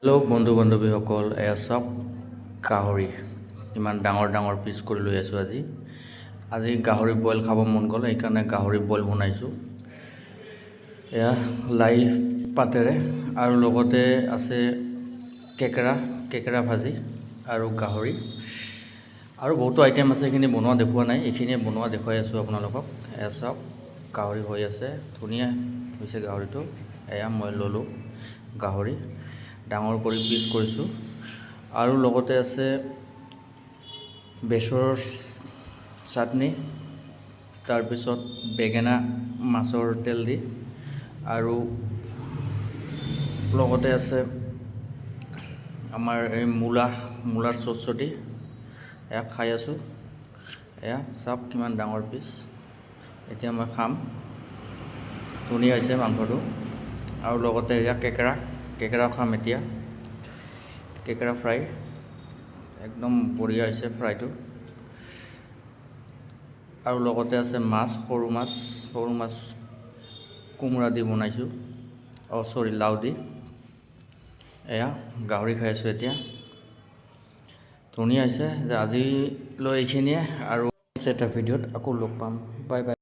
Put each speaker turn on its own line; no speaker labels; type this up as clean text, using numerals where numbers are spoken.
Hello' বন্ধু বান্ধৱীসকল, এয়া চাওক গাহৰি ইমান ডাঙৰ ডাঙৰ পিচ কৰি লৈ আছোঁ। আজি গাহৰি বইল খাব মন গ'ল, সেইকাৰণে গাহৰি বইল বনাইছোঁ। এয়া লাই পাতেৰে আৰু লগতে আছে কেকেৰা ভাজি আৰু গাহৰি আৰু বহুতো আইটেম আছে। এইখিনি বনোৱা দেখুওৱা নাই, এইখিনিয়ে বনোৱা দেখুৱাই আছোঁ আপোনালোকক। এয়া চাওক গাহৰি হৈ আছে, ধুনীয়া হৈছে গাহৰিটো। এয়া মই ল'লোঁ গাহৰি, ডাঙৰ কৰি পিচ কৰিছোঁ আৰু লগতে আছে বেচৰৰ চাটনি, তাৰপিছত বেঙেনা মাছৰ তেল দি, আৰু লগতে আছে আমাৰ এই মূলাৰ চচতি। এয়া খাই আছোঁ। এয়া চাওক কিমান ডাঙৰ পিচ। এতিয়া মই খাম। ধুনীয়া হৈছে মাংসটো। আৰু লগতে এয়া কেকেৰাও খাম এতিয়া। কেকেৰা ফ্ৰাই একদম বঢ়িয়া হৈছে ফ্ৰাইটো। আৰু লগতে আছে সৰু মাছ কোমোৰা দি বনাইছোঁ, লাউ দি। এয়া গাহৰি খাই আছোঁ এতিয়া। ধুনীয়া হৈছে। যে আজিলৈ এইখিনিয়ে, আৰু নেক্সট এটা ভিডিঅ'ত আকৌ লগ পাম। Bye bye.